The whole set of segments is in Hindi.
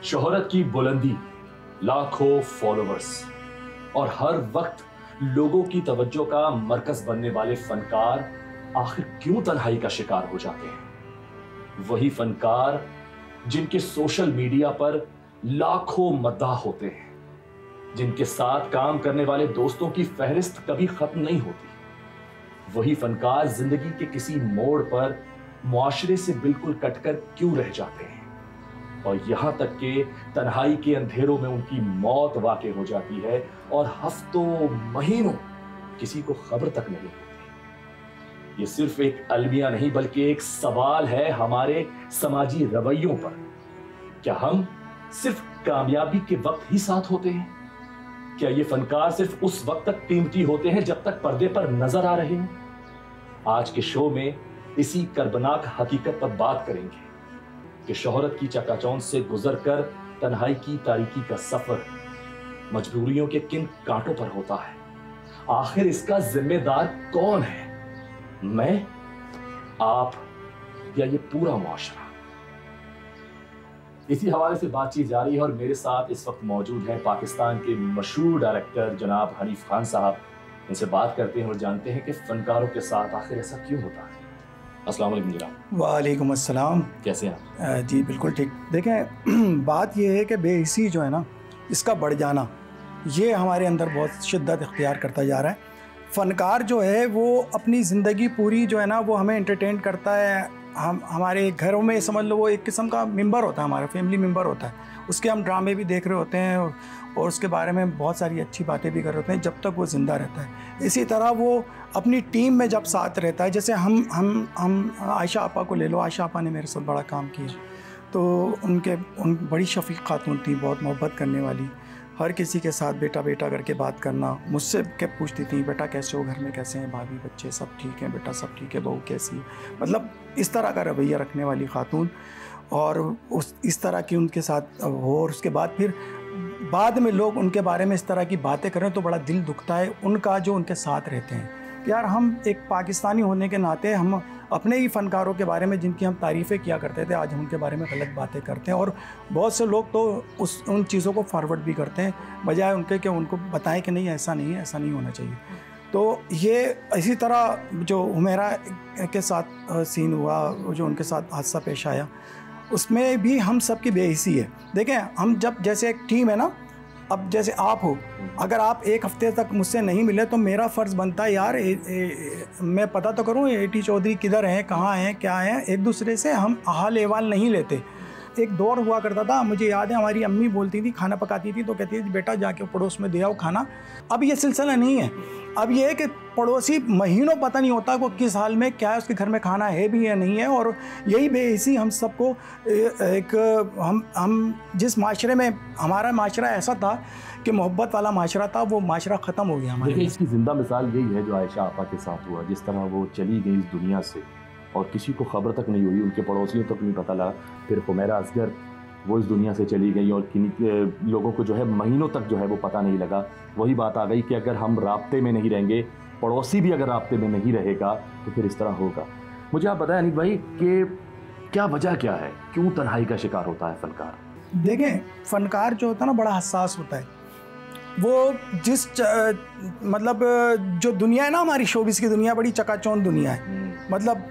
शोहरत की बुलंदी, लाखों फॉलोवर्स और हर वक्त लोगों की तवज्जो का मरकज बनने वाले फनकार आखिर क्यों तन्हाई का शिकार हो जाते हैं? वही फनकार जिनके सोशल मीडिया पर लाखों मद्दाह होते हैं, जिनके साथ काम करने वाले दोस्तों की फहरिस्त कभी खत्म नहीं होती। वही फनकार जिंदगी के किसी मोड़ पर मुआशरे से बिल्कुल कटकर क्यों रह जाते हैं, और यहां तक कि तन्हाई के अंधेरों में उनकी मौत वाक़ हो जाती है और हफ्तों महीनों किसी को खबर तक नहीं होती। ये सिर्फ एक अलमिया नहीं बल्कि एक सवाल है हमारे समाजी रवैयों पर। क्या हम सिर्फ कामयाबी के वक्त ही साथ होते हैं? क्या ये फनकार सिर्फ उस वक्त तक कीमती होते हैं जब तक पर्दे पर नजर आ रहे हैं? आज के शो में इसी कर्बनाक हकीकत पर बात करेंगे कि शोहरत की चकाचौंध से गुजरकर तन्हाई की तारीकी का सफर मजबूरियों के किन कांटों पर होता है? आखिर इसका जिम्मेदार कौन है? मैं, आप, या ये पूरा मुआशरा? इसी हवाले से बातचीत जारी है और मेरे साथ इस वक्त मौजूद हैं पाकिस्तान के मशहूर डायरेक्टर जनाब हनीफ खान साहब। इनसे बात करते हैं और जानते हैं कि फनकारों के साथ आखिर ऐसा क्यों होता है। अस्सलाम वालेकुम जनाब। वालेकुम अस्सलाम। कैसे हैं आप? जी बिल्कुल ठीक। देखें, बात यह है कि बेहिसी जो है ना, इसका बढ़ जाना ये हमारे अंदर बहुत शिद्दत इख्तियार करता जा रहा है। फ़नकार जो है वो अपनी ज़िंदगी पूरी जो है ना वो हमें एंटरटेन करता है। हम हमारे घरों में समझ लो वो एक किस्म का मेंबर होता है, हमारा फैमिली मेंबर होता है। उसके हम ड्रामे भी देख रहे होते हैं और उसके बारे में बहुत सारी अच्छी बातें भी कर रहे होते हैं जब तक वो ज़िंदा रहता है। इसी तरह वो अपनी टीम में जब साथ रहता है, जैसे हम आयशा आपा को ले लो। आयशा आपा ने मेरे साथ बड़ा काम किया, तो उन बड़ी शफ़ीक़ खातून थी, बहुत मोहब्बत करने वाली, हर किसी के साथ बेटा बेटा करके बात करना। मुझसे क्या पूछती थी, बेटा कैसे हो, घर में कैसे हैं, भाभी बच्चे सब ठीक हैं, बेटा सब ठीक है, बहू कैसी है, मतलब इस तरह का रवैया रखने वाली खातून। और इस तरह की उनके साथ हो, और उसके बाद फिर बाद में लोग उनके बारे में इस तरह की बातें करें तो बड़ा दिल दुखता है उनका, जो उनके साथ रहते हैं। यार, हम एक पाकिस्तानी होने के नाते हम अपने ही फ़नकारों के बारे में जिनकी हम तारीफ़ें किया करते थे, आज हम उनके बारे में गलत बातें करते हैं। और बहुत से लोग तो उन चीज़ों को फॉरवर्ड भी करते हैं बजाय उनके कि उनको बताएं कि नहीं ऐसा नहीं है, ऐसा नहीं होना चाहिए। तो ये इसी तरह जो हुमैरा के साथ सीन हुआ, जो उनके साथ हादसा पेश आया, उसमें भी हम सब की बेहिसी है। देखें, हम जब जैसे एक टीम है ना, अब जैसे आप हो, अगर आप एक हफ्ते तक मुझसे नहीं मिले तो मेरा फ़र्ज़ बनता है यार मैं पता तो करूँ एटी चौधरी किधर हैं, कहाँ हैं, क्या हैं। एक दूसरे से हम हाल अहवाल नहीं लेते। एक दौर हुआ करता था, मुझे याद है हमारी अम्मी बोलती थी, खाना पकाती थी तो कहती थी बेटा जाके पड़ोस में दे आओ खाना। अब ये सिलसिला नहीं है। अब ये है कि पड़ोसी महीनों पता नहीं होता वो किस हाल में क्या है, उसके घर में खाना है भी या नहीं है। और यही बेहिसी हम सबको हम जिस माशरे में, हमारा माशरा ऐसा था कि मोहब्बत वाला माशरा था, वो माशरा ख़त्म हो गया हमारे। इसकी ज़िंदा मिसाल यही है जो आयशा आपा के साथ हुआ। जिस तरह वो चली गई इस दुनिया से और किसी को ख़बर तक नहीं हुई, उनके पड़ोसियों तक नहीं पता लगा। फिर हुमैरा असगर वो इस दुनिया से चली गई और किन लोगों को जो है महीनों तक जो है वो पता नहीं लगा। वही बात आ गई कि अगर हम राब्ते में नहीं रहेंगे, पड़ोसी भी अगर राब्ते में नहीं रहेगा तो फिर इस तरह होगा। मुझे आप बताएं अनीक भाई कि क्या वजह क्या है, क्यों तन्हाई का शिकार होता है फ़नकार? देखें, फ़नकार जो होता है ना बड़ा हसास होता है। वो जिस मतलब जो दुनिया है ना हमारी शोबिस की दुनिया, बड़ी चकाचौंध दुनिया है। मतलब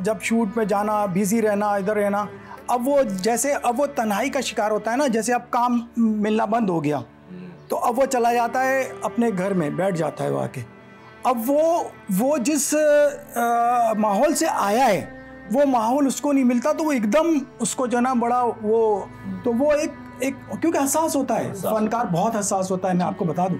जब शूट में जाना, बिज़ी रहना, इधर रहना, अब वो तन्हाई का शिकार होता है ना। जैसे अब काम मिलना बंद हो गया तो अब वो चला जाता है अपने घर में, बैठ जाता है वो आके। अब वो जिस माहौल से आया है वो माहौल उसको नहीं मिलता, तो वो एकदम उसको जो ना बड़ा तो वो एक क्योंकि हसास होता है, फनकार बहुत हसास होता है, मैं आपको बता दूं।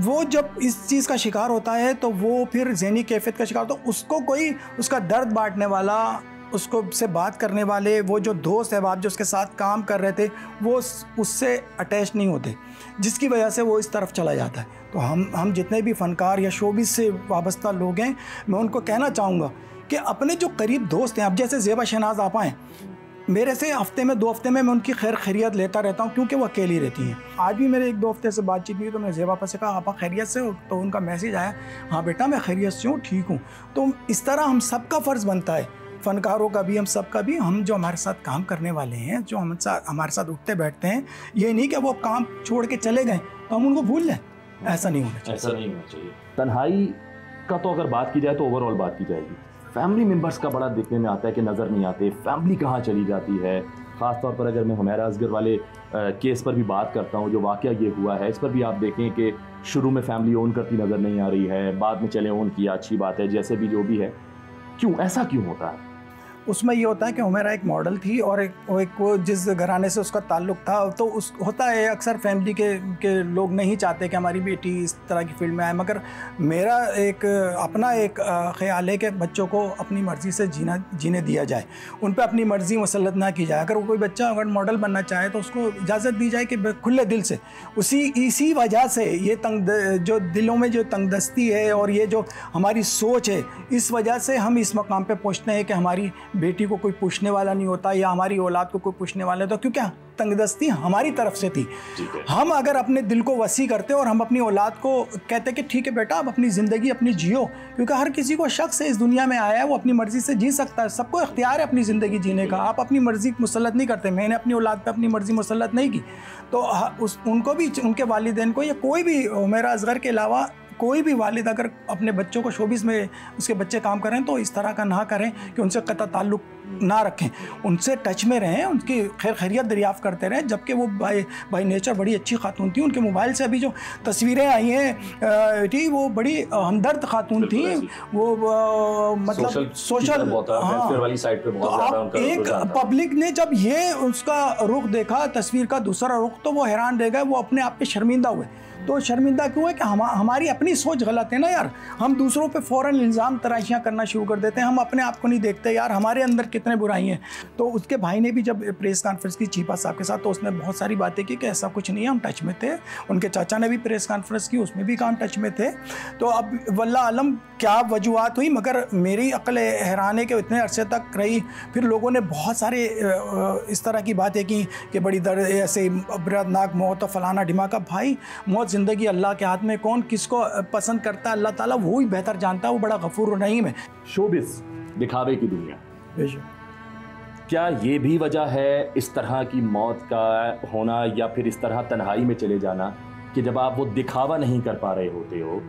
वो जब इस चीज़ का शिकार होता है तो वो फिर ज़हनी कैफियत का शिकार, तो उसको कोई उसका दर्द बांटने वाला, उसको से बात करने वाले, वो जो दोस्त अहबाब जो उसके साथ काम कर रहे थे, वो उससे अटैच नहीं होते, जिसकी वजह से वो इस तरफ चला जाता है। तो हम जितने भी फ़नकार या शोबिस से वाबस्ता लोग हैं, मैं उनको कहना चाहूँगा कि अपने जो करीब दोस्त हैं, अब जैसे ज़ेबा शहनाज आपा हैं, मेरे से हफ्ते में 2 हफ्ते में मैं उनकी खैर खैरियत लेता रहता हूँ क्योंकि वो अकेली रहती हैं। आज भी मेरे 1-2 हफ्ते से बातचीत हुई तो मैं ज़ेबा आपा से कहा आपा खैरियत से हो, तो उनका मैसेज आया हाँ बेटा मैं खैरियत से हूँ, ठीक हूँ। तो इस तरह हम सबका फ़र्ज़ बनता है फ़नकारों का भी, हम सब का भी, हम जो हमारे साथ काम करने वाले हैं, जो हमारे साथ उठते बैठते हैं, ये नहीं कि वो काम छोड़ के चले गए तो हम उनको भूल जाएं। ऐसा नहीं होना चाहिए। ऐसा नहीं होना चाहिए। तन्हाई का तो अगर बात की जाए तो ओवरऑल बात की जाएगी, फैमिली मेंबर्स का बड़ा देखने में आता है कि नज़र नहीं आते, फैमिली कहाँ चली जाती है। ख़ास तौर पर अगर मैं हुमैरा असगर वाले केस पर भी बात करता हूँ, जो वाक़या ये हुआ है, इस पर भी आप देखें कि शुरू में फैमिली ओन करती नज़र नहीं आ रही है, बाद में चले ओन किया, अच्छी बात है, जैसे भी जो भी है। क्यों ऐसा क्यों होता है? उसमें ये होता है कि हुमैरा एक मॉडल थी और एक वो जिस घराने से उसका ताल्लुक़ था, तो उस होता है अक्सर फैमिली के लोग नहीं चाहते कि हमारी बेटी इस तरह की फील्ड में आए, मगर मेरा एक अपना एक ख़्याल है कि बच्चों को अपनी मर्ज़ी से जीने दिया जाए, उन पर अपनी मर्ज़ी मुसल्लत ना की जाए। अगर कोई बच्चा अगर मॉडल बनना चाहे तो उसको इजाज़त दी जाए कि खुले दिल से। इसी वजह से ये जो दिलों में जो तंगदस्ती है और ये जो हमारी सोच है, इस वजह से हम इस मकाम पे पहुँचते हैं कि हमारी बेटी को कोई पूछने वाला नहीं होता या हमारी औलाद को कोई पूछने वाला नहीं होता, क्योंकि तंगदस्ती हमारी तरफ से थी। हम अगर अपने दिल को वसी करते और हम अपनी औलाद को कहते कि ठीक है बेटा, आप अपनी ज़िंदगी अपनी जियो, क्योंकि हर किसी को शख्स इस दुनिया में आया है, वो अपनी मर्ज़ी से जी सकता है, सबको इख्तियार है अपनी ज़िंदगी जीने का। आप अपनी मर्ज़ी मुसल्लत नहीं करते, मैंने अपनी औलाद पर अपनी मर्ज़ी मुसल्लत नहीं की, तो उनको भी, उनके वालिदैन को, या कोई भी हुमैरा असगर के अलावा कोई भी वालिद अगर अपने बच्चों को शोबिस में उसके बच्चे काम करें तो इस तरह का ना करें कि उनसे कतई ताल्लुक़ ना रखें, उनसे टच में रहें, उनकी खैरियत दरियाफ़्त करते रहें। जबकि वो बाई नेचर बड़ी अच्छी खातून थी, उनके मोबाइल से अभी जो तस्वीरें आई हैं थी वो बड़ी हमदर्द खातून थी, वो मतलब सोशल वाली साइड पे बहुत ज़्यादा उनका एक पब्लिक ने जब ये उसका रुख देखा, तस्वीर का दूसरा रुख, तो वो हैरान रह गए, वो अपने आप पे शर्मिंदा हुए। तो शर्मिंदा क्यों है कि हमारी अपनी सोच गलत है ना यार। हम दूसरों पे फ़ौरन इल्ज़ाम तराशियाँ करना शुरू कर देते हैं, हम अपने आप को नहीं देखते यार हमारे अंदर कितने बुराई हैं। तो उसके भाई ने भी जब प्रेस कॉन्फ्रेंस की चीपा साहब के साथ, तो उसने बहुत सारी बातें की कि ऐसा कुछ नहीं है, हम टच में थे। उनके चाचा ने भी प्रेस कॉन्फ्रेंस की, उसमें भी काम टच में थे। तो अब वल्लाह आलम क्या वजूहत हुई, मगर मेरी अक्ल हैरान है कि इतने अरसे तक रही। फिर लोगों ने बहुत सारे इस तरह की बातें की कि बड़ी दर्द ऐसे दर्दनाक मौत और फलाना ढिमाका। भाई मौत ज़िंदगी अल्लाह के हाथ में, कौन किसको पसंद करता है अल्लाह ताला वो ही बेहतर जानता है, वो बड़ा गफूर रहीम है। शोबिस दिखावे की दुनिया, क्या ये भी वजह है इस तरह की मौत का होना, या फिर इस तरह तन्हाई में चले जाना कि जब आप वो दिखावा नहीं कर पा रहे होते हो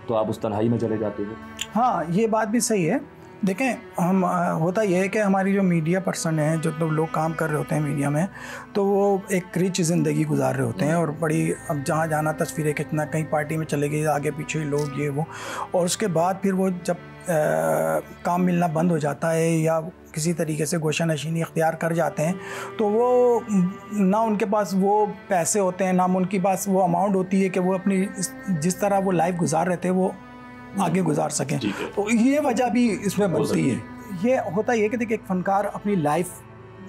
तो आप उस तन्हाई में चले जाते हो? हाँ, ये बात भी सही है। देखें, हम होता यह है कि हमारी जो मीडिया पर्सन हैं, जो लोग काम कर रहे होते हैं मीडिया में, तो वो एक रिच ज़िंदगी गुजार रहे होते हैं और बड़ी, अब जहाँ जाना तस्वीरें खींचना, कहीं पार्टी में चले गए, आगे पीछे लोग ये वो, और उसके बाद फिर वो जब काम मिलना बंद हो जाता है या किसी तरीके से गोशा नशीनी इख्तियार कर जाते हैं, तो वो ना उनके पास वो पैसे होते हैं, ना उनके पास वो अमाउंट होती है कि वो अपनी जिस तरह वो लाइफ गुजार रहे थे वो आगे गुजार सकें। तो ये वजह भी इसमें बनती है। ये होता है कि देखिए, एक फ़नकार अपनी लाइफ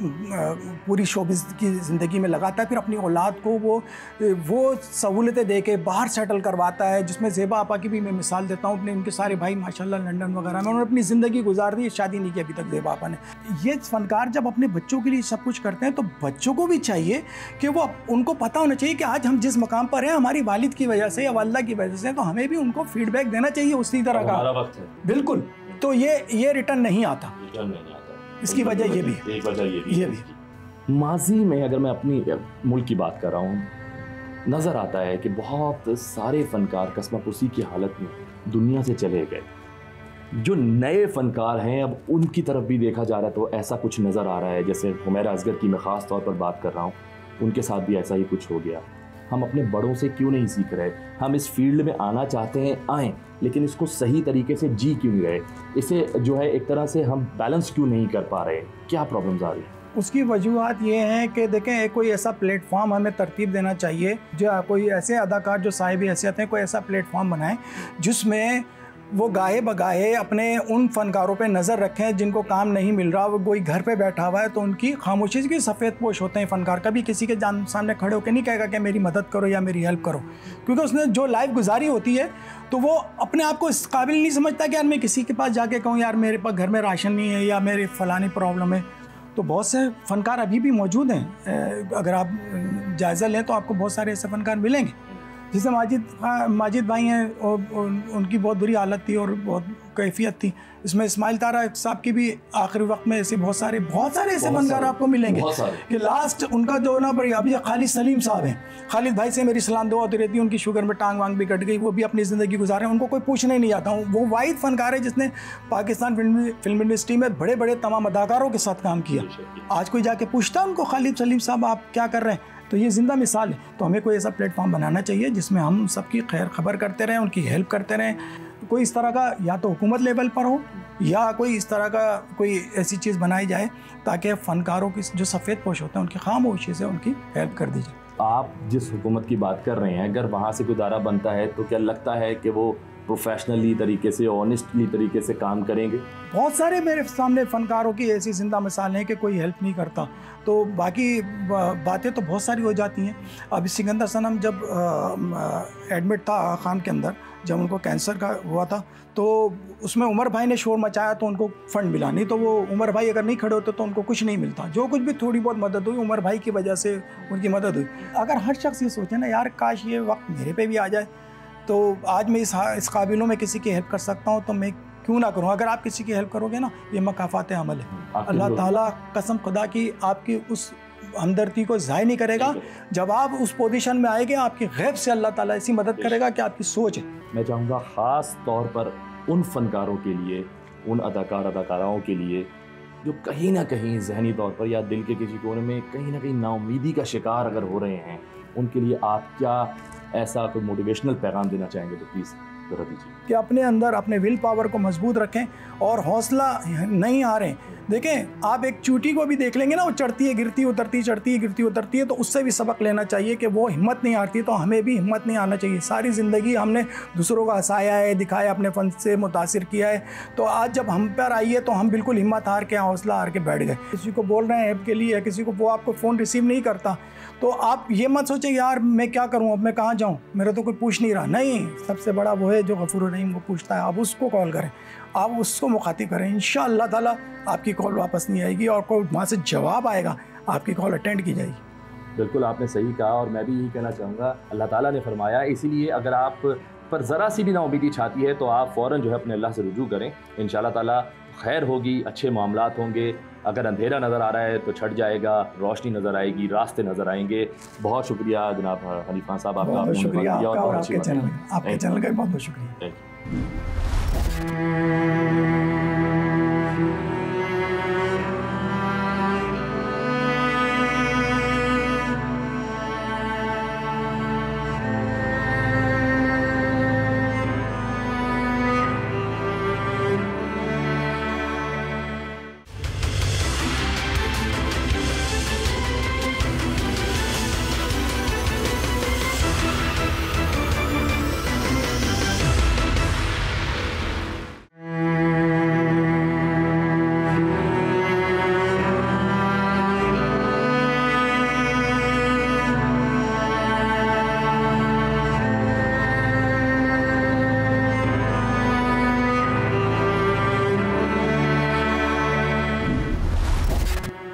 पूरी शोबिज़ की ज़िंदगी में लगाता है, फिर अपनी औलाद को वो सहूलतें दे के बाहर सेटल करवाता है, जिसमें ज़ेबा आपा की भी मैं मिसाल देता हूँ। अपने उनके सारे भाई माशाल्लाह लंदन वगैरह में उन्होंने अपनी ज़िंदगी गुजार दी, शादी नहीं की अभी तक ज़ेबा आपा ने। ये फ़नकार जब अपने बच्चों के लिए सब कुछ करते हैं तो बच्चों को भी चाहिए कि वो, उनको पता होना चाहिए कि आज हम जिस मकाम पर हैं हमारी वालिद की वजह से या वालिदा की वजह से, तो हमें भी उनको फीडबैक देना चाहिए उसी तरह का। वक्त है बिल्कुल। तो ये रिटर्न नहीं आता, इसकी वजह ये भी है। एक वजह ये भी माजी में, अगर मैं अपनी मुल्क की बात कर रहा हूँ, नज़र आता है कि बहुत सारे फ़नकार कसमपुसी की हालत में दुनिया से चले गए। जो नए फ़नकार हैं अब उनकी तरफ भी देखा जा रहा है तो ऐसा कुछ नज़र आ रहा है। जैसे हुमैरा असगर की मैं ख़ास तौर पर बात कर रहा हूँ, उनके साथ भी ऐसा ही कुछ हो गया। हम अपने बड़ों से क्यों नहीं सीख रहे? हम इस फील्ड में आना चाहते हैं, आएँ, लेकिन इसको सही तरीके से जी क्यों नहीं रहे? इसे जो है एक तरह से हम बैलेंस क्यों नहीं कर पा रहे? क्या प्रॉब्लम्स आ रही हैं? उसकी वजूहत ये हैं कि देखें, कोई ऐसा प्लेटफॉर्म हमें तरतीब देना चाहिए, जो कोई ऐसे अदाकार जो साहिब हैसियत हैं, कोई ऐसा प्लेटफॉर्म बनाएं जिसमें वो गाहे बगाहे अपने उन फ़नकारों पे नज़र रखें जिनको काम नहीं मिल रहा। वो कोई घर पे बैठा हुआ है तो उनकी खामोशी की सफ़ेद पोश होते हैं फ़नकार। कभी किसी के सामने खड़े होकर नहीं कहेगा कि मेरी मदद करो या मेरी हेल्प करो, क्योंकि उसने जो लाइफ गुजारी होती है तो वो अपने आप को इस काबिल नहीं समझता कि यार मैं किसी के पास जाके कहूँ यार मेरे पास घर में राशन नहीं है या मेरी फ़लानी प्रॉब्लम है। तो बहुत से फ़नकार अभी भी मौजूद हैं, अगर आप जायज़ा लें तो आपको बहुत सारे ऐसे फ़नकार मिलेंगे जैसे माजिद भाई हैं, उनकी बहुत बुरी हालत थी और बहुत कैफियत थी। इसमें इस्माइल तारा साहब की भी आखिरी वक्त में ऐसे बहुत सारे ऐसे फनकार आपको मिलेंगे कि लास्ट उनका जो ना बड़ी अभी खालिद सलीम साहब हैं, खालिद भाई से मेरी सलाम दुआ होती रहती है। उनकी शुगर में टांग वांग भी कट गई, वो भी अपनी ज़िंदगी गुजारे, उनको कोई पूछने नहीं आता हूँ। वो वाहिद फनकार है जिसने पाकिस्तान फिल्म इंडस्ट्री में बड़े बड़े तमाम अदाकारों के साथ काम किया। आज कोई जाके पूछता है उनको, खालिद सलीम साहब आप क्या कर रहे हैं, तो ये ज़िंदा मिसाल है। तो हमें कोई ऐसा प्लेटफॉर्म बनाना चाहिए जिसमें हम सबकी खैर खबर करते रहें, उनकी हेल्प करते रहें। कोई इस तरह का या तो हुकूमत लेवल पर हो या कोई इस तरह का कोई ऐसी चीज़ बनाई जाए ताकि फ़नकारों की जो सफ़ेद पोश होते हैं उनकी खामोशी से उनकी हेल्प कर दी जाए। आप जिस हुकूमत की बात कर रहे हैं, अगर वहाँ से कोई दायरा बनता है तो क्या लगता है कि वो प्रोफेशनली तरीके से, ऑनेस्टली तरीके से काम करेंगे? बहुत सारे मेरे सामने फ़नकारों की ऐसी ज़िंदा मिसाल हैं कि कोई हेल्प नहीं करता, तो बाकी बातें तो बहुत सारी हो जाती हैं। अभी सिकंदर सनम जब एडमिट था आगा खान के अंदर, जब उनको कैंसर का हुआ था, तो उसमें उमर भाई ने शोर मचाया तो उनको फ़ंड मिला, नहीं तो वो उमर भाई अगर नहीं खड़े होते तो उनको कुछ नहीं मिलता। जो कुछ भी थोड़ी बहुत मदद हुई उमर भाई की वजह से उनकी मदद हुई। अगर हर शख्स ये सोचे ना यार काश ये वक्त मेरे पे भी आ जाए, तो आज मैं इस काबिलों में किसी की हेल्प कर सकता हूँ तो मैं क्यों ना करूँ। अगर आप किसी की हेल्प करोगे ना, ये मकाफ़ात अमल है। अल्लाह ताला कसम खुदा की आपकी उस हमदर्दी को ज़ाय नहीं करेगा। जब आप उस पोजीशन में आएंगे आपकी गैब से अल्लाह ताला ऐसी मदद करेगा कि आपकी सोच है। मैं चाहूँगा ख़ास तौर पर उन फ़नकारों के लिए, उन अदाकाराओं के लिए जो कहीं ना कहीं ज़हनी तौर पर या दिल के किसी कोने में कहीं ना कहीं नाउमीदी का शिकार अगर हो रहे हैं, उनके लिए आप क्या ऐसा कोई मोटिवेशनल पैगाम देना चाहेंगे तो प्लीज़ जरा दीजिए। कि अपने अंदर अपने विल पावर को मजबूत रखें और हौसला नहीं हारें। देखें, आप एक चूटी को भी देख लेंगे ना, वो चढ़ती है गिरती उतरती, चढ़ती है गिरती उतरती है, तो उससे भी सबक लेना चाहिए कि वो हिम्मत नहीं हारती, तो हमें भी हिम्मत नहीं हारना चाहिए। सारी ज़िंदगी हमने दूसरों को हंसाया है, दिखाया, अपने फ़न से मुतासिर किया है, तो आज जब हम पर आई है तो हम बिल्कुल हिम्मत हार के, हौसला हार के बैठ गए। किसी को बोल रहे हैं ऐप के लिए, किसी को वो आपको फ़ोन रिसीव नहीं करता, तो आप ये मत सोचें यार मैं क्या करूं, अब मैं कहाँ जाऊं, मेरा तो कोई पूछ नहीं रहा। नहीं, सबसे बड़ा वो है जो गफूर रहीम, वो पूछता है। आप उसको कॉल करें, आप उसको मुखातिब करें, इंशाअल्लाह ताला आपकी कॉल वापस नहीं आएगी और कोई वहाँ से जवाब आएगा, आपकी कॉल अटेंड की जाएगी। बिल्कुल आपने सही कहा और मैं भी यही कहना चाहूँगा, अल्लाह ताला ने फरमाया, इसीलिए अगर आप पर ज़रा सी भी नाउमीदी छाती है तो आप फ़ौरन जो है अपने अल्लाह से रुजू करें। इंशाअल्लाह ताला खैर होगी, अच्छे मामलात होंगे। अगर अंधेरा नज़र आ रहा है तो छट जाएगा, रोशनी नज़र आएगी, रास्ते नज़र आएंगे। बहुत शुक्रिया जनाब हनीफ खान साहब, आपका बहुत शुक्रिया और आपके चैनल का बहुत बहुत शुक्रिया।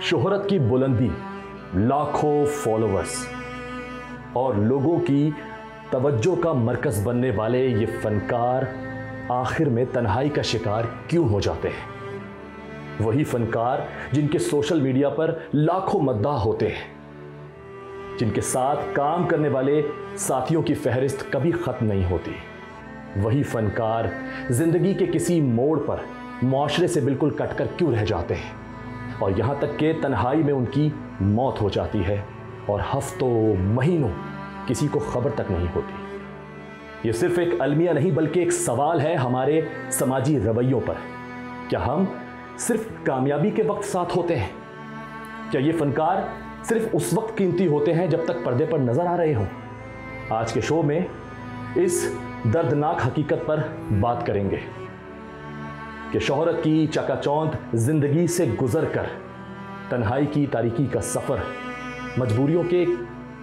शोहरत की बुलंदी, लाखों फॉलोअर्स और लोगों की तवज्जो का मरकज बनने वाले ये फनकार आखिर में तन्हाई का शिकार क्यों हो जाते हैं? वही फनकार जिनके सोशल मीडिया पर लाखों मद्दाह होते हैं, जिनके साथ काम करने वाले साथियों की फहरिस्त कभी खत्म नहीं होती। वही फनकार जिंदगी के किसी मोड़ पर मुआशरे से बिल्कुल कटकर क्यों रह जाते हैं और यहाँ तक कि तन्हाई में उनकी मौत हो जाती है और हफ्तों महीनों किसी को खबर तक नहीं होती। ये सिर्फ एक अलमिया नहीं बल्कि एक सवाल है हमारे समाजी रवैयों पर। क्या हम सिर्फ कामयाबी के वक्त साथ होते हैं? क्या ये फनकार सिर्फ उस वक्त कीमती होते हैं जब तक पर्दे पर नजर आ रहे हों? आज के शो में इस दर्दनाक हकीकत पर बात करेंगे कि शोहरत की चकाचौंध जिंदगी से गुजरकर तन्हाई की तारीकी का सफर मजबूरियों के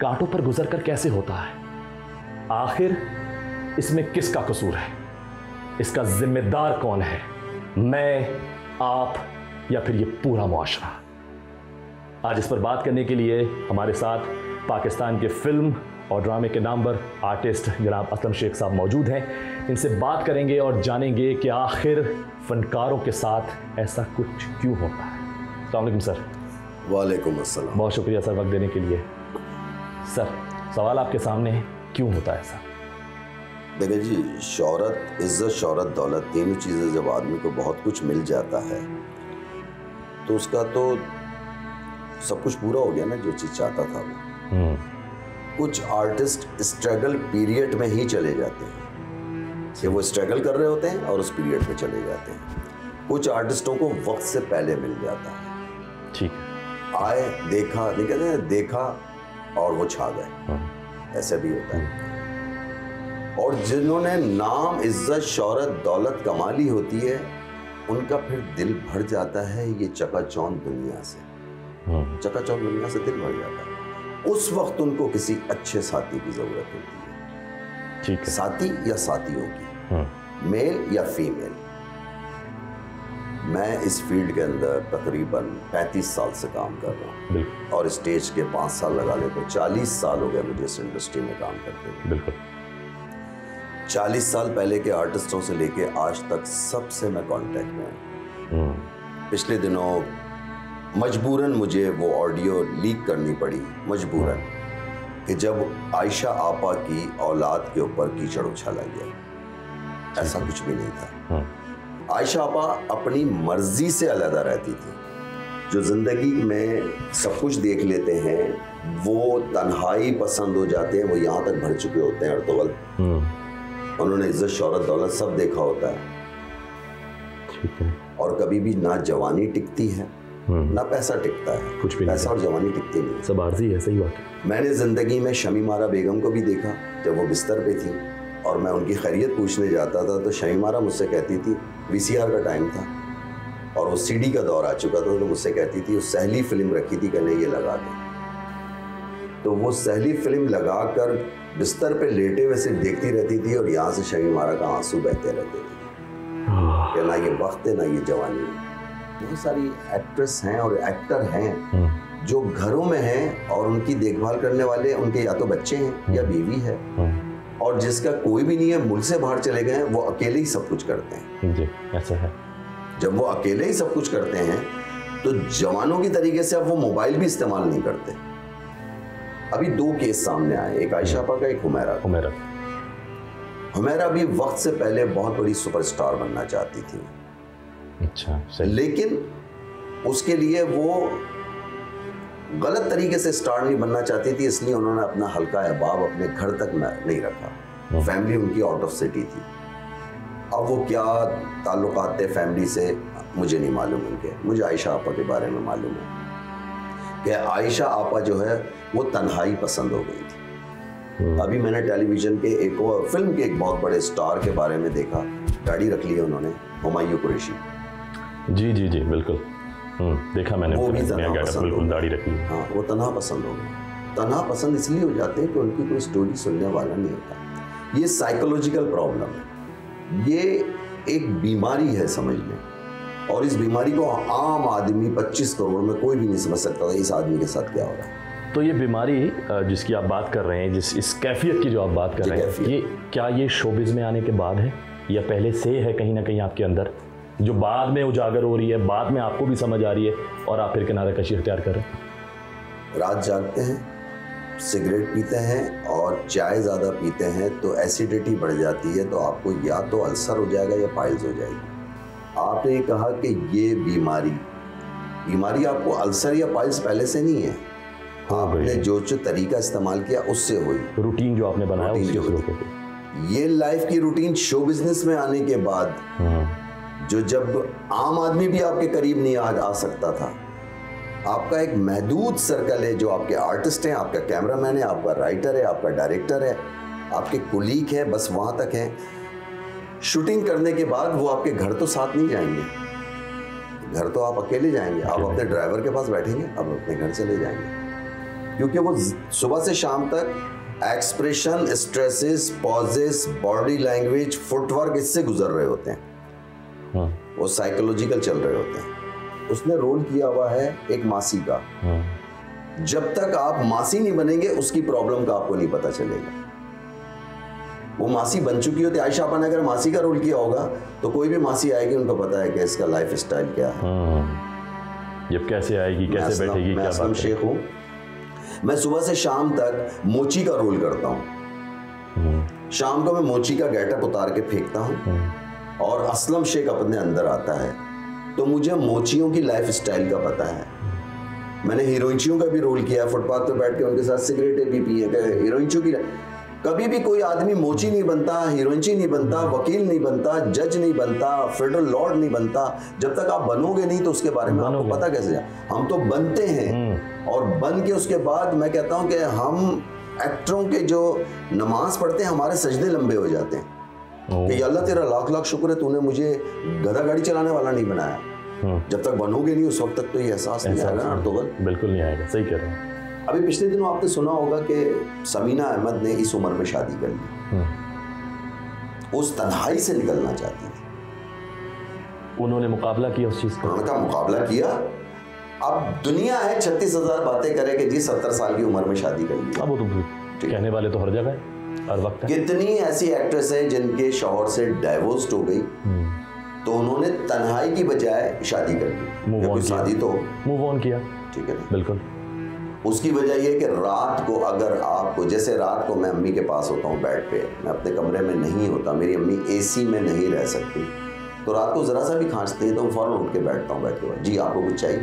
कांटों पर गुजरकर कैसे होता है? आखिर इसमें किसका कसूर है? इसका जिम्मेदार कौन है? मैं, आप या फिर ये पूरा मुआशरा? आज इस पर बात करने के लिए हमारे साथ पाकिस्तान के फिल्म और ड्रामे के नामवर आर्टिस्ट जनाब असलम शेख साहब मौजूद हैं। इनसे बात करेंगे और जानेंगे कि आखिर फनकारों के साथ ऐसा कुछ क्यों होता है। अस्सलाम वालेकुम सर। वालेकुम अस्सलाम। बहुत शुक्रिया सर वक्त देने के लिए। सर सवाल आपके सामने है, क्यों होता है ऐसा? देखिए जी, शोहरत, इज्जत, शोहरत, दौलत, तीनों चीज़ें जब आदमी को बहुत कुछ मिल जाता है तो उसका तो सब कुछ पूरा हो गया ना, जो चीज़ चाहता था वो। कुछ आर्टिस्ट स्ट्रगल पीरियड में ही चले जाते हैं कि वो स्ट्रगल कर रहे होते हैं और उस पीरियड में चले जाते हैं। कुछ आर्टिस्टों को वक्त से पहले मिल जाता है। ठीक, आए, देखा, नहीं कहते हैं देखा और वो छा गए, ऐसा भी होता है। और जिन्होंने नाम, इज्जत, शोहरत, दौलत कमा ली होती है उनका फिर दिल भर जाता है ये चकाचौंध दुनिया से। चकाचौंध दुनिया से दिल भर जाता है। उस वक्त उनको किसी अच्छे साथी की जरूरत होती है। ठीक है। साथी या साथियों की, मेल या फीमेल। मैं इस फील्ड के अंदर तकरीबन 35 साल से काम कर रहा हूँ और स्टेज के 5 साल लगा ले तो 40 साल हो गए मुझे इस इंडस्ट्री में काम करते हुए। बिल्कुल। 40 साल पहले के आर्टिस्टों से लेके आज तक सबसे मैं कांटेक्ट में हूँ। पिछले दिनों मजबूरन मुझे वो ऑडियो लीक करनी पड़ी, मजबूरन, कि जब आयशा आपा की औलाद के ऊपर कीचड़ उछाला गया। ऐसा कुछ भी नहीं था। आयशा आपा अपनी मर्जी से अलग रहती थी। जो जिंदगी में सब कुछ देख लेते हैं वो तन्हाई पसंद हो जाते हैं, वो यहाँ तक भर चुके होते हैं अर्तुगल। उन्होंने इज्जत, शोहरत, दौलत सब देखा होता है। ठीक है। और कभी भी ना जवानी टिकती है ना पैसा टिकता है। कुछ भी पैसा और जवानी टिकती नहीं, सब आर्जी है। सही बात है। मैंने जिंदगी में शमीमारा बेगम को भी देखा जब वो बिस्तर पे थी और मैं उनकी खैरियत पूछने जाता था तो शमीमारा मुझसे कहती थी, वीसीआर का टाइम था और वो सीडी का दौर आ चुका था, तो मुझसे कहती थी उस सहली फिल्म रखी थी, कहने ये लगा दे। तो वो सहली फिल्म लगाकर बिस्तर पे लेटे हुए सिर्फ देखती रहती थी और यहाँ से शमीमारा का आंसू बहते रहते थे कि ना ये वक्त है ना ये जवानी है। बहुत सारी एक्ट्रेस हैं और एक्टर हैं जो घरों में हैं और उनकी देखभाल करने वाले उनके या तो बच्चे हैं या बीवी है, और जिसका कोई भी नहीं है, मुल्क से बाहर चले गए हैं, वो अकेले ही सब कुछ करते हैं। जी, ऐसा है। जब वो अकेले ही सब कुछ करते हैं तो जवानों की तरीके से अब वो मोबाइल भी इस्तेमाल नहीं करते। अभी 2 केस सामने आए, एक आयशा आपा का, एक हुमैरा। हुमैरा भी वक्त से पहले बहुत बड़ी सुपरस्टार बनना चाहती थी। अच्छा, सही। लेकिन उसके लिए वो गलत तरीके से स्टार नहीं बनना चाहती थी, इसलिए उन्होंने अपना हल्का अहबाब अपने घर तक नहीं रखा। फैमिली उनकी आउट ऑफ सिटी थी। अब वो क्या ताल्लुकात थे फैमिली से मुझे नहीं मालूम उनके, मुझे आयशा आपा के बारे में मालूम है कि आयशा आपा जो है वो तन्हाई पसंद हो गई थी। अभी मैंने टेलीविजन के एक और फिल्म के एक बहुत बड़े स्टार के बारे में देखा, दाढ़ी रख ली है उन्होंने, हुमायूं कुरैशी। जी जी जी, बिल्कुल। देखा मैंने। वो भी तन्हा पसंद हो, दाढ़ी रखी। हाँ, वो तन्हा पसंद हो गए। तन्हा पसंद इसलिए हो जाते हैं कि उनकी कोई स्टोरी सुनने वाला नहीं होता। ये साइकोलॉजिकल प्रॉब्लम है, ये एक बीमारी है समझ लें, और इस बीमारी को आम आदमी 25 करोड़ में कोई भी नहीं समझ सकता था इस आदमी के साथ क्या हो रहा है। तो ये बीमारी जिसकी आप बात कर रहे हैं, इस कैफियत की जो आप बात कर रहे हैं, ये क्या ये शोबिज में आने के बाद है या पहले से है कहीं ना कहीं आपके अंदर, जो बाद में उजागर हो रही है, बाद में आपको भी समझ आ रही है और आप फिर किनारा कशी इख्तियार कर रहे हैं? रात जागते हैं, सिगरेट पीते हैं और चाय ज़्यादा पीते हैं तो एसिडिटी बढ़ जाती है, तो आपको या तो अल्सर हो जाएगा या पाइल्स हो जाएगी। आपने कहा कि ये बीमारी आपको अल्सर या पाइल्स पहले से नहीं है, आपने जो तरीका इस्तेमाल किया उससे हुई। रूटीन जो आपने बनाया उससे हुई। ये लाइफ की रूटीन शो बिजनेस में आने के बाद, जो जब आम आदमी भी आपके करीब नहीं आ सकता था, आपका एक महदूद सर्कल है, जो आपके आर्टिस्ट हैं, आपका कैमरामैन है, आपका राइटर है, आपका डायरेक्टर है, आपके कुलीग है, बस वहाँ तक है। शूटिंग करने के बाद वो आपके घर तो साथ नहीं जाएंगे, घर तो आप अकेले जाएंगे, आप अपने ड्राइवर के पास बैठेंगे, आप अपने घर चले जाएंगे, क्योंकि वो सुबह से शाम तक expression, stresses, pauses, body language, footwork इससे गुजर रहे होते हैं, वो साइकोलॉजिकल चल रहे होते हैं। उसने रोल किया हुआ है एक मासी का, जब तक आप मासी नहीं बनेंगे उसकी प्रॉब्लम का आपको नहीं पता चलेगा। वो मासी बन चुकी होती, आयशा आपा ने अगर मासी का रोल किया होगा तो कोई भी मासी आएगी, उनको पता है कि इसका लाइफ स्टाइल क्या है, जब कैसे आएगी, कैसे बैठेगी, क्या बात है। शेख हूँ, मैं सुबह से शाम तक मोची का रोल करता हूँ। शाम को मैं मोची का गेटअप उतार के फेंकता हूँ और असलम शेख अपने अंदर आता है, तो मुझे मोचियों की लाइफ स्टाइल का पता है। मैंने हीरोइंचियों का भी रोल किया, फुटपाथ पे बैठ के उनके साथ सिगरेटें भी पी है। हीरोइंचियों की कभी भी कोई आदमी मोची नहीं बनता, हीरोइंची नहीं बनता, वकील नहीं बनता, जज नहीं बनता, फेडरल लॉर्ड नहीं बनता, जब तक आप बनोगे नहीं तो उसके बारे में आपको पता कैसे। हम तो बनते हैं और बन के उसके बाद मैं कहता हूं कि हम एक्टरों के जो नमाज पढ़ते हैं हमारे सजदे लंबे हो जाते हैं कि अल्लाह तेरा लाख लाख शुक्र है तूने मुझे गधा गाड़ी चलाने वाला नहीं बनाया। जब तक बनोगे नहीं उस वक्त तक तो ये एहसास नहीं आएगा ना। तो बिल्कुल नहीं आएगा, सही कह रहे हैं। अभी पिछले दिनों आपने सुना होगा कि समीना अहमद ने इस उम्र में शादी कर ली, उस तन्हाई से निकलना चाहती थी। उन्होंने मुकाबला किया उस चीज का, उनका मुकाबला किया। अब दुनिया है 36,000 बातें करे कि जी 70 साल की उम्र में शादी कर ली। अब वो तो कहने वाले तो हर जगह है, हर वक्त है। कितनी ऐसी एक्ट्रेस है जिनके शौहर से डाइवोर्स हो गई तो उन्होंने तन्हाई की बजाय शादी कर ली, शादी तो मूव ऑन किया। ठीक है, बिल्कुल। उसकी वजह यह कि रात को अगर आपको, जैसे रात को मैं अम्मी के पास होता हूँ बेड पे, मैं अपने कमरे में नहीं होता, मेरी अम्मी एसी में नहीं रह सकती, तो रात को ज़रा सा भी खांसती है तो मैं फ़ौरन उठ के बैठता हूँ बैठ के, जी आपको कुछ चाहिए।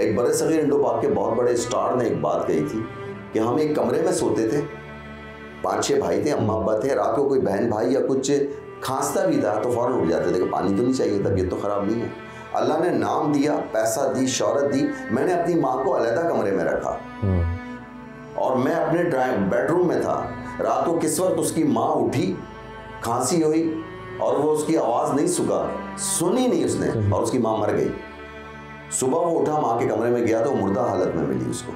एक बड़े सगीर इंडो पाक के बहुत बड़े स्टार ने एक बात कही थी कि हम एक कमरे में सोते थे, 5-6 भाई थे, अम्मा अब्बा थे, रात को कोई बहन भाई या कुछ खांसता भी था तो फ़ौरन उठ जाते थे कि पानी तो नहीं चाहिए, तबीयत तो ख़राब नहीं है। अल्लाह ने नाम दिया, पैसा दी, शौहरत दी, मैंने अपनी माँ को अलग कमरे में रखा और मैं अपने बेडरूम में था। रात को किस वक्त उसकी माँ उठी, खांसी हुई और वो उसकी आवाज़ नहीं सुनी नहीं उसने और उसकी माँ मर गई। सुबह वो उठा, माँ के कमरे में गया तो मुर्दा हालत में मिली उसको,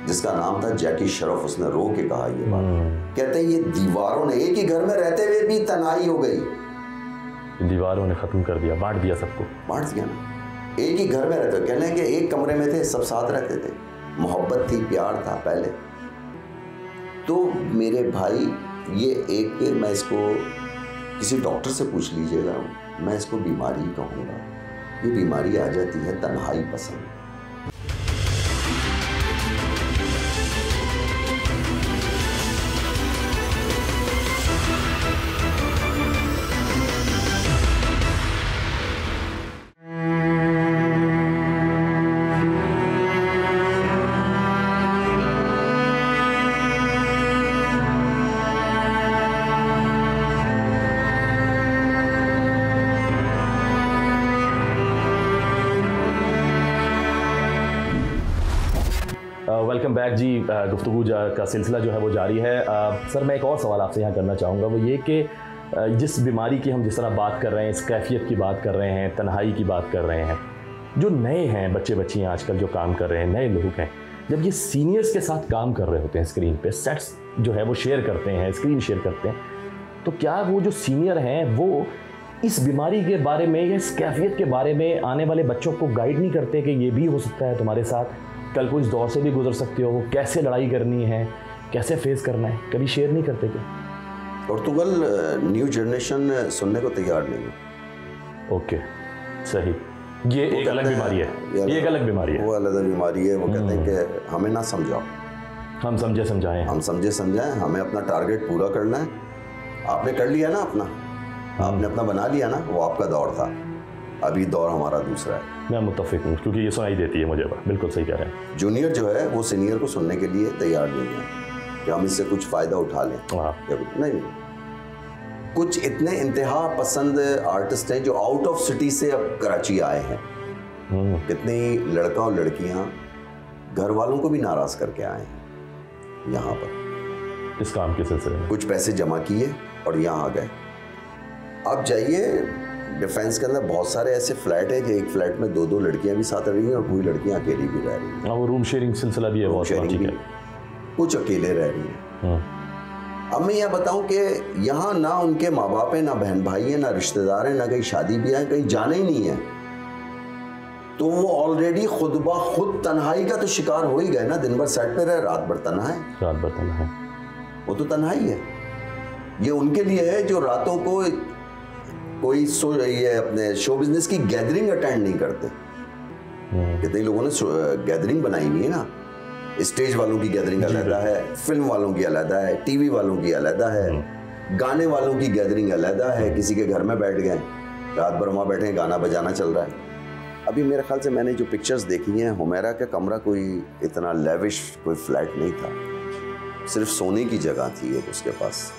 जिसका नाम था जैकी श्रॉफ। उसने रो के कहा ये बात, कहते हैं ये दीवारों ने, एक ही घर में रहते हुए भी तन्हाई हो गई, दीवारों ने खत्म कर दिया, बांट दिया सबको, बांट दिया ना। एक ही घर में रहते, कहने कि एक कमरे में थे, सब साथ रहते थे, मोहब्बत थी, प्यार था पहले। तो मेरे भाई ये एक, मैं इसको किसी डॉक्टर से पूछ लीजिएगा, मैं इसको बीमारी कहूँगा। ये बीमारी आ जाती है तन्हाई पसंद। वेलकम बैक जी। गुफ्तगू का सिलसिला जो है वो जारी है। सर मैं एक और सवाल आपसे यहाँ करना चाहूँगा, वो ये कि जिस बीमारी की हम जिस तरह बात कर रहे हैं, इस कैफियत की बात कर रहे हैं, तन्हाई की बात कर रहे हैं, जो नए हैं बच्चे बच्चियाँ आजकल जो काम कर रहे हैं, नए लोग हैं, जब ये सीनियर्स के साथ काम कर रहे होते हैं स्क्रीन पे, सेट्स जो है वो शेयर करते हैं, स्क्रीन शेयर करते हैं, तो क्या वो जो सीनियर हैं वो इस बीमारी के बारे में या इस कैफियत के बारे में आने वाले बच्चों को गाइड नहीं करते कि ये भी हो सकता है तुम्हारे साथ, कल को इस दौर से भी गुजर सकते हो, कैसे लड़ाई करनी है, कैसे फेस करना है, कभी शेयर नहीं करते क्या? पोर्तुगल न्यू जनरेशन सुनने को तैयार नहीं है। ओके, सही। ये एक अलग बीमारी है, ये एक अलग बीमारी है, वो अलग बीमारी है। वो कहते हैं कि हमें ना समझाओ, हम समझे समझाएं, हम समझे समझाएं, हमें अपना टारगेट पूरा करना है। आपने कर लिया ना अपना, आपने अपना बना लिया ना, वो आपका दौर था, अभी दौर हमारा दूसरा है। मैं मुत्तफिक हूँ, क्योंकि ये सुनाई देती है मुझे, बिल्कुल सही कह रहे हैं। जूनियर जो है वो सीनियर को सुनने के लिए तैयार नहीं है कि हम इससे कुछ फ़ायदा उठा लें, नहीं। कुछ इतने इंतहा पसंद आर्टिस्ट हैं जो आउट ऑफ सिटी से अब कराची आए हैं। कितने लड़का और लड़कियां घर वालों को भी नाराज़ करके आए हैं यहाँ पर इस काम के सिलसिले में। कुछ पैसे जमा किए और यहाँ आ गए। आप जाइए डिफेंस के अंदर, बहुत सारे ऐसे फ्लैट है कि एक फ्लैट में 2-2 लड़कियां भी साथ रह रही हैं और कोई लड़कियां अकेली भी रह रही हैं। वो रूम शेयरिंग सिलसिला भी है, बहुत शेयरिंग भी, कुछ अकेले रह रही हैं। अब मैं यह बताऊं कि यहाँ ना उनके माँ बाप हैं, ना बहन भाई हैं, ना रिश्तेदार हैं, ना कहीं शादी ब्याह है, कहीं जाना ही नहीं है। तो वो ऑलरेडी खुद ब खुद तन्हाई का तो शिकार हो ही गए ना। दिन भर सेट पे रहे, रात भर तन्हा है। रात भर तन्हा है, वो तो तन्हाई है। ये उनके लिए है जो रातों को कोई ये अपने शो बिजनेस की गैदरिंग अटेंड नहीं करते। कितने लोगों ने गैदरिंग बनाई हुई है ना, स्टेज वालों की गैदरिंग अलग है, फिल्म वालों की अलग है, टीवी वालों की अलग है, गाने वालों की गैदरिंग अलग है। किसी के घर में बैठ गए, रात भर वहाँ बैठे, गाना बजाना चल रहा है। अभी मेरे ख्याल से मैंने जो पिक्चर्स देखी हैं, हुमैरा का कमरा कोई इतना लेविश कोई फ्लैट नहीं था, सिर्फ सोने की जगह थी एक उसके पास,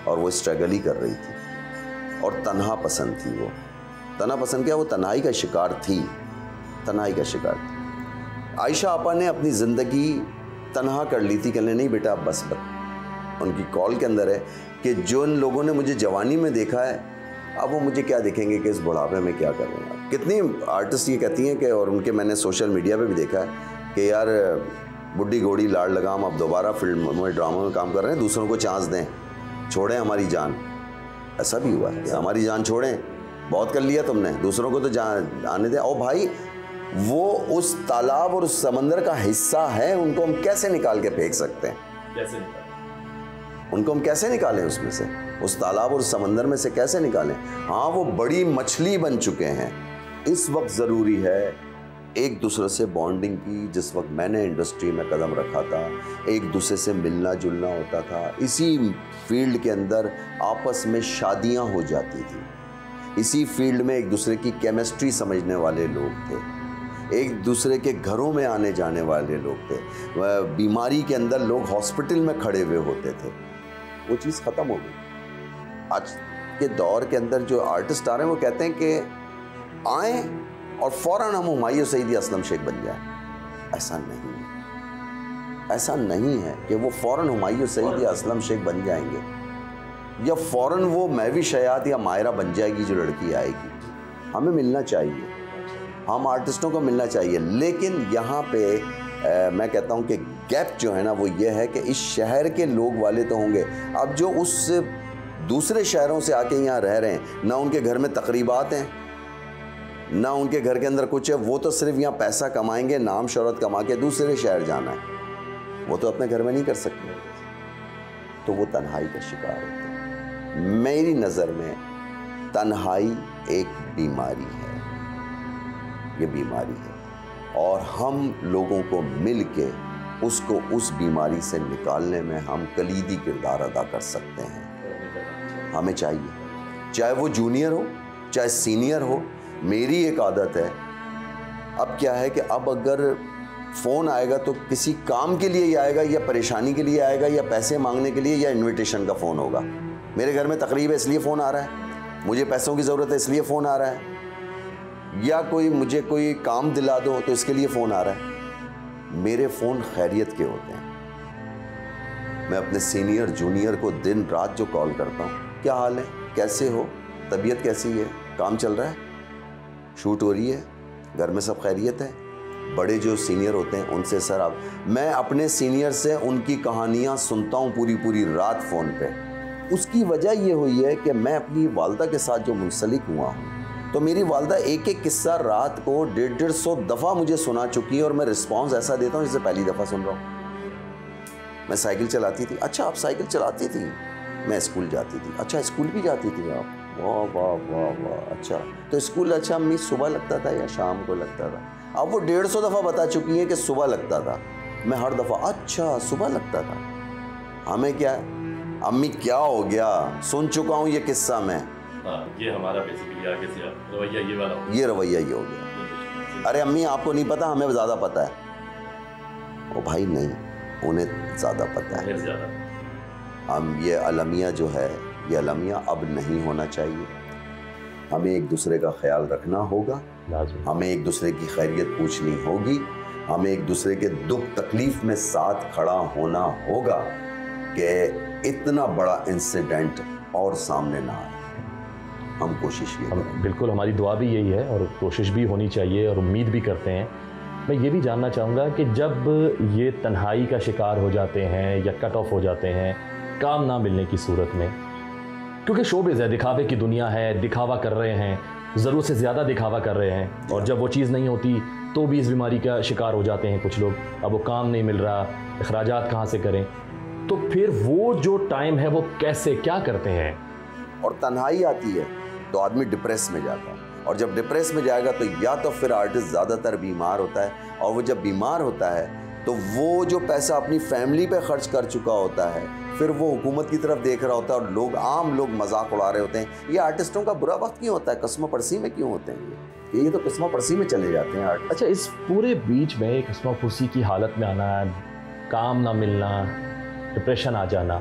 और वो स्ट्रगल ही कर रही थी और तन्हा पसंद थी। वो तन्हा पसंद क्या, वो तन्हाई का शिकार थी, तन्हाई का शिकार थी। आयशा आपा ने अपनी ज़िंदगी तन्हा कर ली थी, कहने नहीं बेटा बस। उनकी कॉल के अंदर है कि जो इन लोगों ने मुझे जवानी में देखा है, अब वो मुझे क्या देखेंगे कि इस बुढ़ापे में क्या कर रहे हैं। कितनी आर्टिस्ट ये कहती हैं कि, और उनके मैंने सोशल मीडिया पे भी देखा है कि यार बुढ़ी घोड़ी लाड़ लगाम, अब दोबारा फिल्म में ड्रामा में काम कर रहे हैं, दूसरों को चांस दें, छोड़ें हमारी जान। ऐसा भी हुआ है, हमारी जान छोड़ें, बहुत कर लिया तुमने, दूसरों को तो जान आने दें। और भाई वो उस तालाब और उस समंदर का हिस्सा है, उनको हम कैसे निकाल के फेंक सकते हैं? कैसे निकालें? उनको हम कैसे निकालें उसमें से, उस तालाब और समंदर में से कैसे निकालें? हाँ, वो बड़ी मछली बन चुके हैं। इस वक्त ज़रूरी है एक दूसरे से बॉन्डिंग की। जिस वक्त मैंने इंडस्ट्री में कदम रखा था, एक दूसरे से मिलना जुलना होता था, इसी फील्ड के अंदर आपस में शादियां हो जाती थी, इसी फील्ड में एक दूसरे की केमिस्ट्री समझने वाले लोग थे, एक दूसरे के घरों में आने जाने वाले लोग थे। बीमारी के अंदर लोग हॉस्पिटल में खड़े हुए होते थे, वो चीज़ ख़त्म हो गई। आज के दौर के अंदर जो आर्टिस्ट आ रहे हैं वो कहते हैं कि आए और फ़ौरन हम हुमायूं सईदी असलम शेख बन जाए। ऐसा नहीं है, ऐसा नहीं है कि वो फ़ौरन हुमायूं सईदी असलम शेख बन जाएंगे, या फ़ौरन वो महविश हयात या मायरा बन जाएगी जो लड़की आएगी। हमें मिलना चाहिए, हम आर्टिस्टों को मिलना चाहिए। लेकिन यहाँ पे मैं कहता हूँ कि गैप जो है ना वो ये है कि इस शहर के लोग वाले तो होंगे, अब जो उस दूसरे शहरों से आके यहाँ रह रहे हैं, ना उनके घर में तकरीबात हैं, ना उनके घर के अंदर कुछ है, वो तो सिर्फ यहाँ पैसा कमाएंगे, नाम शोहरत कमा के दूसरे शहर जाना है, वो तो अपने घर में नहीं कर सकते, तो वो तन्हाई का शिकार होते हैं। मेरी नज़र में तन्हाई एक बीमारी है, ये बीमारी है, और हम लोगों को मिल के उसको उस बीमारी से निकालने में हम कलीदी किरदार अदा कर सकते हैं। हमें चाहिए, चाहे वो जूनियर हो चाहे सीनियर हो। मेरी एक आदत है, अब क्या है कि अब अगर फ़ोन आएगा तो किसी काम के लिए ही आएगा, या परेशानी के लिए आएगा, या पैसे मांगने के लिए, या इन्विटेशन का फ़ोन होगा। मेरे घर में तकरीब है इसलिए फ़ोन आ रहा है, मुझे पैसों की ज़रूरत है इसलिए फ़ोन आ रहा है, या कोई मुझे कोई काम दिला दो तो इसके लिए फ़ोन आ रहा है। मेरे फ़ोन खैरियत के होते हैं। मैं अपने सीनियर जूनियर को दिन रात जो कॉल करता हूँ, क्या हाल है, कैसे हो, तबीयत कैसी है, काम चल रहा है, शूट हो रही है, घर में सब खैरियत है। बड़े जो सीनियर होते हैं उनसे सर आप, मैं अपने सीनियर से उनकी कहानियाँ सुनता हूँ पूरी पूरी रात फ़ोन पे। उसकी वजह ये हुई है कि मैं अपनी वालदा के साथ जो मुंसलिक हुआ हूँ, तो मेरी वालदा एक एक किस्सा रात को 150-150 दफ़ा मुझे सुना चुकी है, और मैं रिस्पॉन्स ऐसा देता हूँ जैसे पहली दफ़ा सुन रहा हूँ। मैं साइकिल चलाती थी, अच्छा आप साइकिल चलाती थी, मैं स्कूल जाती थी, अच्छा स्कूल भी जाती थी आप, वाह वाह वाह वाह, अच्छा तो स्कूल अच्छा अम्मी सुबह लगता था या शाम को लगता था? अब वो 150 दफ़ा बता चुकी हैं कि सुबह लगता था। मैं हर दफ़ा अच्छा सुबह लगता था। हमें क्या है अम्मी, क्या हो गया, सुन चुका हूँ ये किस्सा मैं। ये हमारा बेसिकली आगे से रवैया ये वाला, ये रवैया ये हो गया। अरे अम्मी आपको नहीं पता, हमें ज़्यादा पता है। ओ भाई नहीं, उन्हें ज़्यादा पता है। हम ये अलमिया जो है, ये अलमिया अब नहीं होना चाहिए। हमें एक दूसरे का ख्याल रखना होगा, हमें एक दूसरे की खैरियत पूछनी होगी, हमें एक दूसरे के दुख तकलीफ में साथ खड़ा होना होगा कि इतना बड़ा इंसिडेंट और सामने ना आए। हम कोशिश ये करें। बिल्कुल, हमारी दुआ भी यही है और कोशिश भी होनी चाहिए और उम्मीद भी करते हैं। मैं ये भी जानना चाहूँगा कि जब ये तन्हाई का शिकार हो जाते हैं या कट ऑफ हो जाते हैं काम ना मिलने की सूरत में, क्योंकि शोबिज़ है, दिखावे की दुनिया है, दिखावा कर रहे हैं, ज़रूरत से ज़्यादा दिखावा कर रहे हैं, और जब वो चीज़ नहीं होती तो भी इस बीमारी का शिकार हो जाते हैं कुछ लोग। अब वो काम नहीं मिल रहा, अखराजात कहाँ से करें, तो फिर वो जो टाइम है वो कैसे क्या करते हैं? और तन्हाई आती है तो आदमी डिप्रेस में जाता है, और जब डिप्रेस में जाएगा तो या तो फिर आर्टिस्ट ज़्यादातर बीमार होता है, और वो जब बीमार होता है तो वो जो पैसा अपनी फैमिली पे खर्च कर चुका होता है फिर वो हुकूमत की तरफ देख रहा होता है, और लोग आम लोग मजाक उड़ा रहे होते हैं। ये आर्टिस्टों का बुरा वक्त क्यों होता है? कस्मा परसी में क्यों होते हैं ये तो कस्मा परसी में चले जाते हैं आर्टिस्ट। अच्छा, इस पूरे बीच में कस्मा फुर्सी की हालत में आना, काम ना मिलना, डिप्रेशन आ जाना,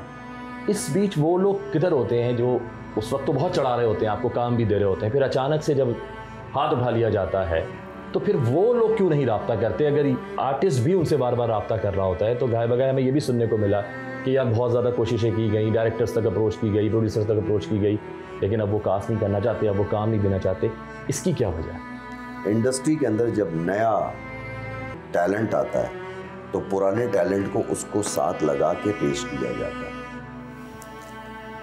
इस बीच वो लोग किधर होते हैं जो उस वक्त तो बहुत चढ़ा रहे होते हैं, आपको काम भी दे रहे होते हैं, फिर अचानक से जब हाथ उठा लिया जाता है तो फिर वो लोग क्यों नहीं राब्ता करते? अगर आर्टिस्ट भी उनसे बार बार राब्ता कर रहा होता है तो गाय बगाए हमें ये भी सुनने को मिला कि यार बहुत ज़्यादा कोशिशें की गई, डायरेक्टर्स तक अप्रोच की गई, प्रोड्यूसर्स तक अप्रोच की गई, लेकिन अब वो कास्ट नहीं करना चाहते, अब वो काम नहीं देना चाहते। इसकी क्या वजह है? इंडस्ट्री के अंदर जब नया टैलेंट आता है तो पुराने टैलेंट को उसको साथ लगा के पेश किया जाता है।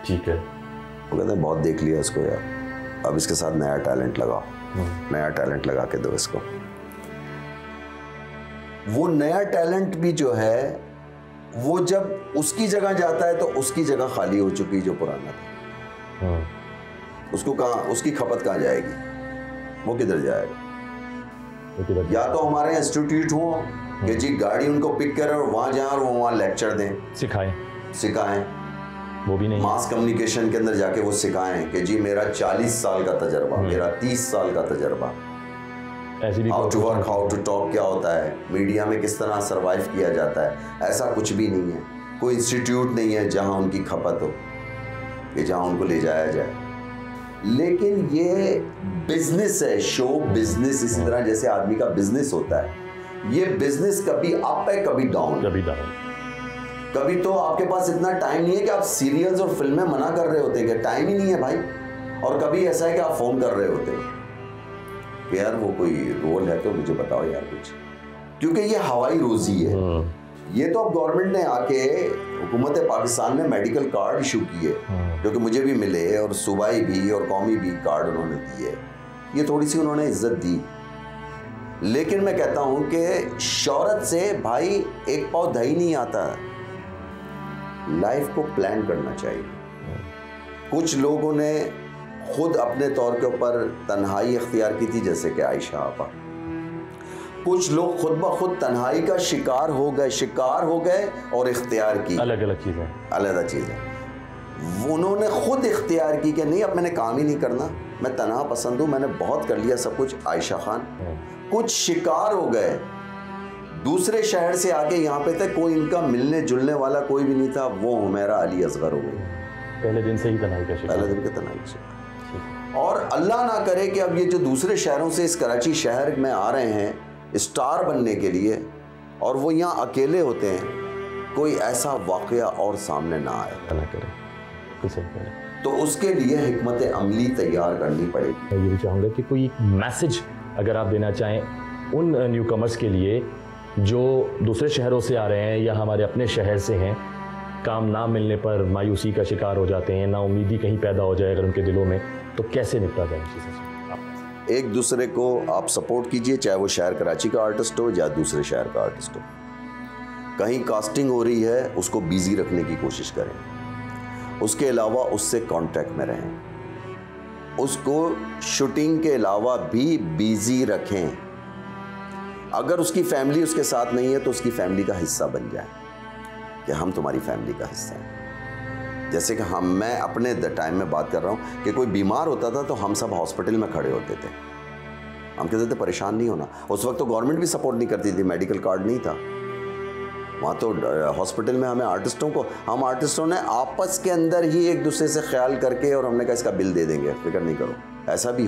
ठीक है, वो कहते हैं बहुत देख लिया इसको यार, अब इसके साथ नया टैलेंट लगाओ, नया टैलेंट लगा के दो इसको। वो नया टैलेंट भी जो है वो जब उसकी जगह जाता है तो उसकी जगह खाली हो चुकी जो पुराना था, उसको कहाँ, उसकी खपत कहाँ जाएगी? वो किधर जाएगा? या तो हमारे इंस्टीट्यूट हो कि जी गाड़ी उनको पिक करें और वहां जाएं और वो वहां लेक्चर दें, सिखाएं, वो भी नहीं। मास कम्युनिकेशन के अंदर जाके वो सिखाएं कि जी मेरा 40 साल का तजर्बा, मेरा 30 साल का तजर्बा, how to work, how to talk क्या होता है, मीडिया में किस तरह सरवाइव किया जाता है। ऐसा कुछ भी नहीं है, कोई इंस्टीट्यूट नहीं है जहां उनकी खपत हो कि जहां उनको ले जाया जाए। लेकिन ये बिजनेस है, शो बिजनेस, इसी तरह जैसे आदमी का बिजनेस होता है, ये बिजनेस कभी अप है कभी डाउन। कभी तो आपके पास इतना टाइम नहीं है कि आप सीरियल्स और फिल्में मना कर रहे होते हैं कि टाइम ही नहीं है भाई, और कभी ऐसा है कि आप फोन कर रहे होते हैं कि यार वो कोई रोल है तो मुझे बताओ यार कुछ, क्योंकि ये हवाई रोजी है। ये तो अब गवर्नमेंट ने आके, हुकूमत पाकिस्तान ने मेडिकल कार्ड इशू किए जो कि मुझे भी मिले, और सूबाई भी और कौमी भी कार्ड उन्होंने दिए, ये थोड़ी सी उन्होंने इज्जत दी। लेकिन मैं कहता हूं कि शौहरत से भाई एक पाव दही नहीं आता, लाइफ को प्लान करना चाहिए। कुछ लोगों ने खुद अपने तौर के ऊपर तन्हाई इख्तियार की थी, जैसे कि आयशा आपा। कुछ लोग खुद ब खुद तन्हाई का शिकार हो गए और इख्तियार की अलग अलग चीज़ें। उन्होंने खुद इख्तियार की कि नहीं अब मैंने काम ही नहीं करना, मैं तन्हा पसंद हूँ, मैंने बहुत कर लिया सब कुछ। आयशा खान। कुछ शिकार हो गए, दूसरे शहर से आके यहाँ पे थे, कोई इनका मिलने जुलने वाला कोई भी नहीं था, वो हुमैरा अली असगर हो गई, पहले दिन से ही तन्हाई का शिकार, पहले दिन के तन्हाई का शिकार। और अल्लाह ना करे कि अब ये जो दूसरे शहरों से इस कराची शहर में आ रहे हैं स्टार बनने के लिए, और वो यहाँ अकेले होते हैं, कोई ऐसा वाकया और सामने ना आए, तो उसके लिए हिकमत अमली तैयार करनी पड़ेगी। मैं ये भी चाहूँगा कि कोई मैसेज अगर आप देना चाहें उन न्यू कमर्स के लिए जो दूसरे शहरों से आ रहे हैं या हमारे अपने शहर से हैं, काम ना मिलने पर मायूसी का शिकार हो जाते हैं, नाउमीदी कहीं पैदा हो जाए अगर उनके दिलों में, तो कैसे निपटा जाए इस चीज़ से? एक दूसरे को आप सपोर्ट कीजिए, चाहे वो शहर कराची का आर्टिस्ट हो या दूसरे शहर का आर्टिस्ट हो। कहीं कास्टिंग हो रही है उसको बिजी रखने की कोशिश करें, उसके अलावा उससे कांटेक्ट में रहें, उसको शूटिंग के अलावा भी बिजी रखें। अगर उसकी फैमिली उसके साथ नहीं है तो उसकी फैमिली का हिस्सा बन जाए कि हम तुम्हारी फैमिली का हिस्सा हैं। जैसे कि मैं अपने टाइम में बात कर रहा हूँ कि कोई बीमार होता था तो हम सब हॉस्पिटल में खड़े होते थे, हम कहते थे परेशान नहीं होना। उस वक्त तो गवर्नमेंट भी सपोर्ट नहीं करती थी, मेडिकल कार्ड नहीं था वहाँ, तो हॉस्पिटल में हम आर्टिस्टों ने आपस के अंदर ही एक दूसरे से ख्याल करके, और हमने कहा इसका बिल दे देंगे, फिक्र नहीं करो। ऐसा भी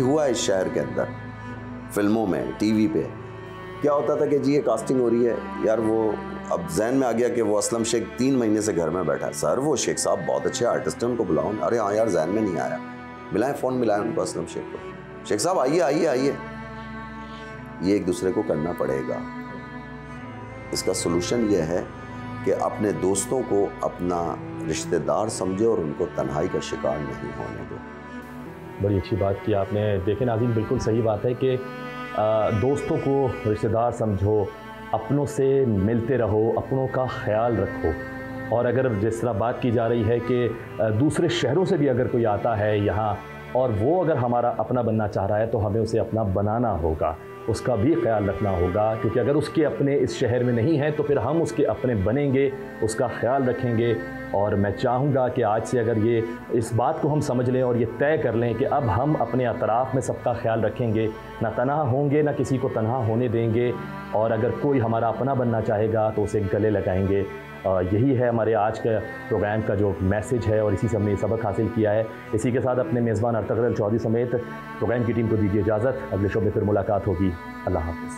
हुआ है इस शहर के अंदर, फिल्मों में, टीवी पे क्या होता था कि जी ये कास्टिंग हो रही है यार, वो अब जहन में आ गया कि वो असलम शेख 3 महीने से घर में बैठा है, सर वो शेख साहब बहुत अच्छे आर्टिस्ट हैं, उनको बुलाओ। अरे हाँ यार जहन में नहीं आया, मिलाएं, फ़ोन मिलाएं उनको असलम शेख को, शेख साहब आइए। ये एक दूसरे को करना पड़ेगा। इसका सलूशन ये है कि अपने दोस्तों को अपना रिश्तेदार समझो और उनको तन्हाई का शिकार नहीं होने दो। बड़ी अच्छी बात की आपने। देखें नाज़रीन, बिल्कुल सही बात है कि दोस्तों को रिश्तेदार समझो, अपनों से मिलते रहो, अपनों का ख्याल रखो। और अगर जिस तरह बात की जा रही है कि दूसरे शहरों से भी अगर कोई आता है यहाँ और वो अगर हमारा अपना बनना चाह रहा है तो हमें उसे अपना बनाना होगा, उसका भी ख्याल रखना होगा, क्योंकि अगर उसके अपने इस शहर में नहीं है तो फिर हम उसके अपने बनेंगे, उसका ख्याल रखेंगे। और मैं चाहूँगा कि आज से अगर ये इस बात को हम समझ लें और ये तय कर लें कि अब हम अपने अतराफ़ में सबका ख्याल रखेंगे, ना तनहा होंगे ना किसी को तनहा होने देंगे, और अगर कोई हमारा अपना बनना चाहेगा तो उसे गले लगाएंगे। यही है हमारे आज के प्रोग्राम का जो मैसेज है और इसी से हमने सबक हासिल किया है। इसी के साथ अपने मेज़बान अर्तगरल चौधरी समेत प्रोग्राम की टीम को दीजिए इजाज़त। अगले शो में फिर मुलाकात होगी। अल्लाह हाफ़िज़।